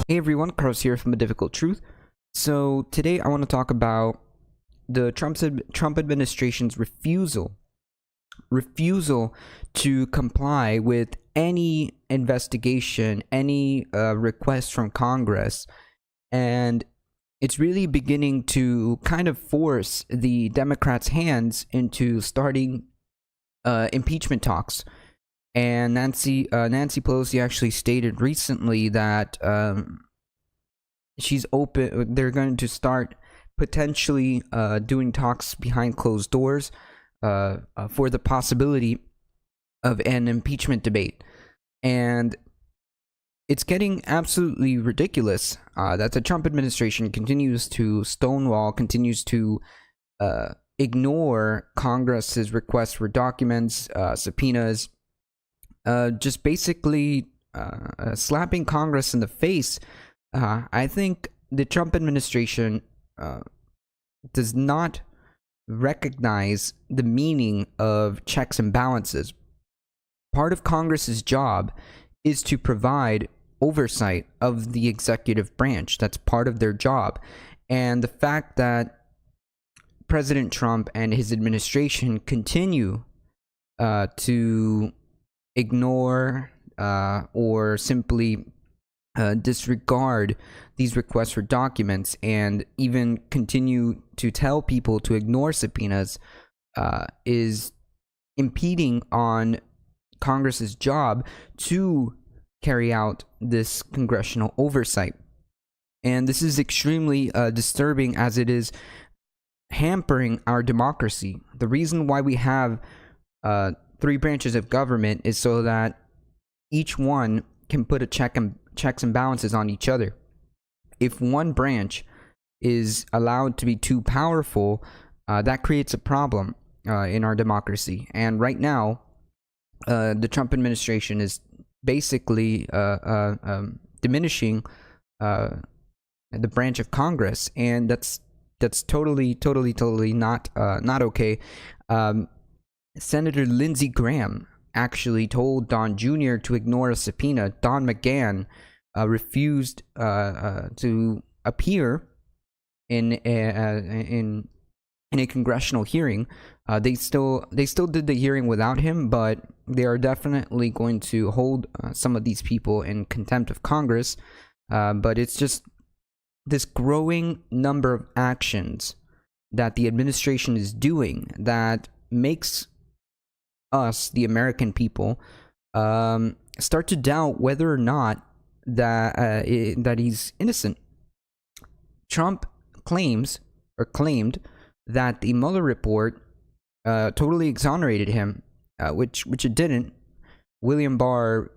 Hey everyone, Carlos here from A Difficult Truth. So today I want to talk about the Trump administration's refusal to comply with any investigation, any request from Congress, and it's really beginning to kind of force the Democrats' hands into starting impeachment talks. And Nancy Pelosi actually stated recently that she's open. They're going to start potentially doing talks behind closed doors for the possibility of an impeachment debate, and it's getting absolutely ridiculous that the Trump administration continues to stonewall, continues to ignore Congress's requests for documents, subpoenas, just basically slapping Congress in the face. I think the Trump administration does not recognize the meaning of checks and balances. Part of Congress's job is to provide oversight of the executive branch. That's part of their job. And the fact that President Trump and his administration continue to ignore or simply disregard these requests for documents and even continue to tell people to ignore subpoenas is impeding on Congress's job to carry out this congressional oversight. And this is extremely disturbing, as it is hampering our democracy. The reason why we have three branches of government is so that each one can put a checks and balances on each other. If one branch is allowed to be too powerful, that creates a problem in our democracy. And right now, the Trump administration is basically diminishing the branch of Congress, and that's totally not okay. Senator Lindsey Graham actually told Don Jr. to ignore a subpoena. Don McGahn refused to appear in a congressional hearing. They still did the hearing without him, but they are definitely going to hold some of these people in contempt of Congress. But it's just this growing number of actions that the administration is doing that makes us, the American people, start to doubt whether or not that he's innocent. Trump claimed that the Mueller report totally exonerated him, which it didn't. William Barr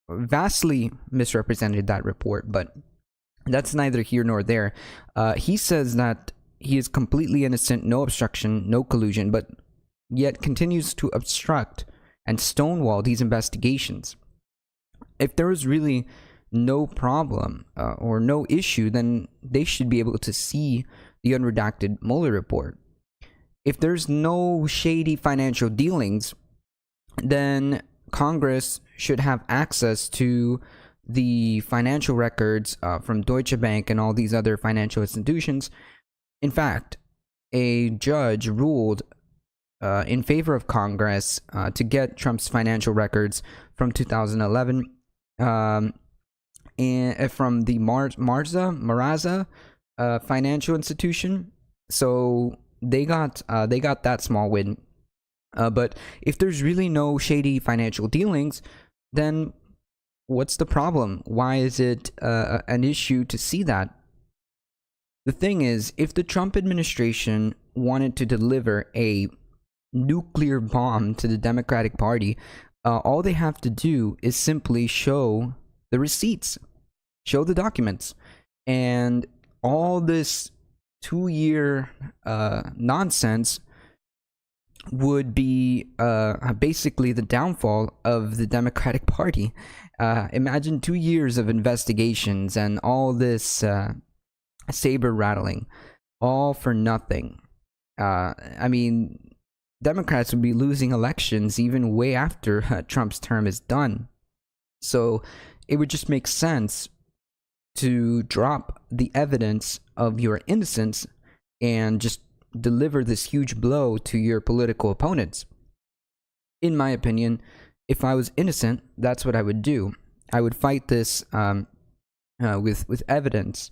vastly misrepresented that report, but that's neither here nor there. He says that he is completely innocent, no obstruction, no collusion, but yet continues to obstruct and stonewall these investigations. If there is really no problem or no issue, then they should be able to see the unredacted Mueller report. If there's no shady financial dealings, then Congress should have access to the financial records from Deutsche Bank and all these other financial institutions. In fact, a judge ruled in favor of Congress to get Trump's financial records from 2011 and from the Maraza financial institution. So they got that small win. But if there's really no shady financial dealings, then what's the problem? Why is it an issue to see that? The thing is, if the Trump administration wanted to deliver a nuclear bomb to the Democratic Party, all they have to do is simply show the receipts, show the documents, and all this 2-year nonsense would be basically the downfall of the Democratic Party. Imagine 2 years of investigations and all this saber rattling, all for nothing. I mean, Democrats would be losing elections even way after Trump's term is done. So it would just make sense to drop the evidence of your innocence and just deliver this huge blow to your political opponents. In my opinion, if I was innocent, that's what I would do. I would fight this with evidence,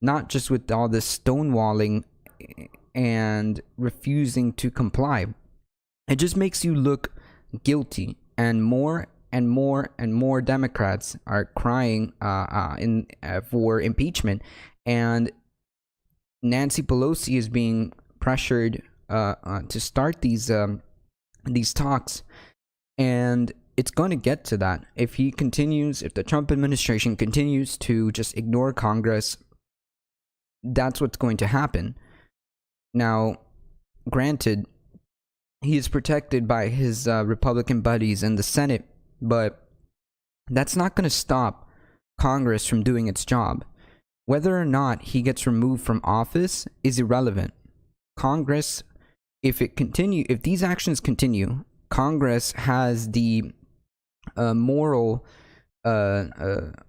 not just with all this stonewalling and refusing to comply. It just makes you look guilty, and more and more and more Democrats are crying for impeachment, and Nancy Pelosi is being pressured to start these talks, and it's going to get to that. If the Trump administration continues to just ignore Congress, that's what's going to happen. Now, granted, he is protected by his Republican buddies in the Senate, but that's not going to stop Congress from doing its job. Whether or not he gets removed from office is irrelevant. Congress, if these actions continue, Congress has the moral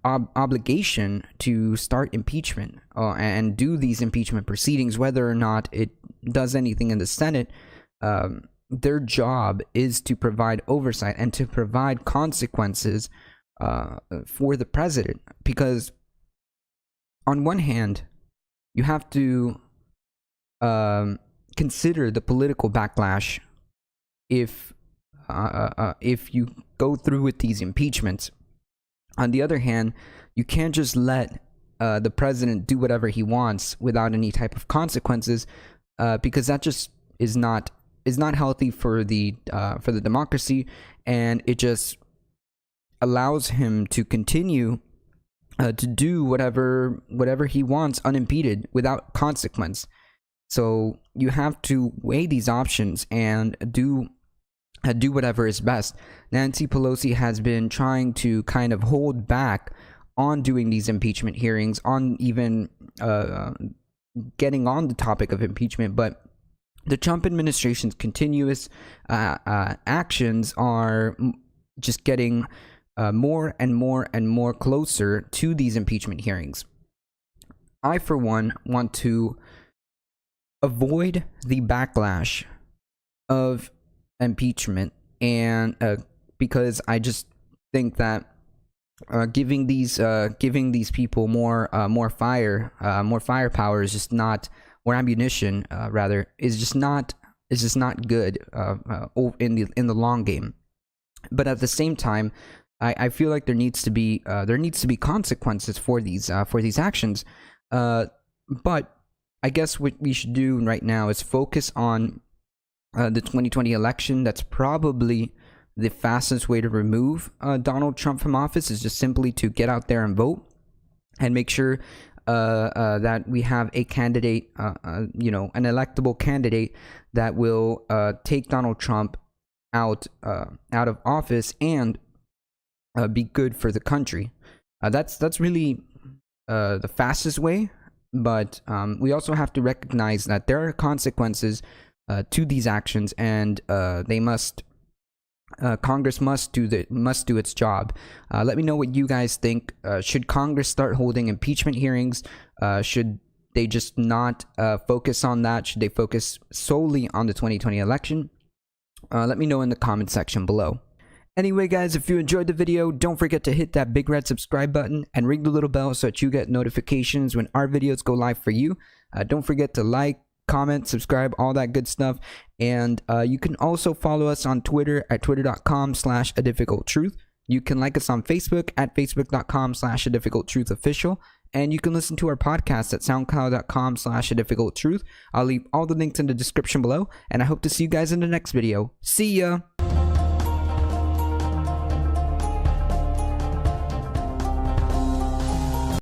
obligation to start impeachment and do these impeachment proceedings. Whether or not it does anything in the Senate, their job is to provide oversight and to provide consequences for the president. Because on one hand, you have to consider the political backlash if you go through with these impeachments. On the other hand, you can't just let the president do whatever he wants without any type of consequences, because that just is not healthy for the democracy, and it just allows him to continue to do whatever he wants unimpeded without consequence. So you have to weigh these options and do whatever is best. Nancy Pelosi has been trying to kind of hold back on doing these impeachment hearings, on even getting on the topic of impeachment, but the Trump administration's continuous actions are just getting more and more and more closer to these impeachment hearings. I, for one, want to avoid the backlash of impeachment, and because I just think that giving these people more firepower is just not, or ammunition rather, is just not good in the long game. But at the same time, I feel like there needs to be consequences for these actions. But I guess what we should do right now is focus on the 2020 election. That's probably the fastest way to remove Donald Trump from office, is just simply to get out there and vote and make sure that we have a candidate, an electable candidate that will take Donald Trump out of office and be good for the country. That's really the fastest way. But we also have to recognize that there are consequences to these actions, and Congress must do its job. Let me know what you guys think. Should Congress start holding impeachment hearings? Should they just not focus on that? Should they focus solely on the 2020 election? Let me know in the comment section below. Anyway, guys, if you enjoyed the video, don't forget to hit that big red subscribe button and ring the little bell so that you get notifications when our videos go live for you. Don't forget to like, comment, subscribe, all that good stuff. And you can also follow us on Twitter at twitter.com/adifficulttruth. You can like us on Facebook at facebook.com/adifficulttruthofficial. And you can listen to our podcast at soundcloud.com/adifficulttruth. I'll leave all the links in the description below, and I hope to see you guys in the next video. See ya!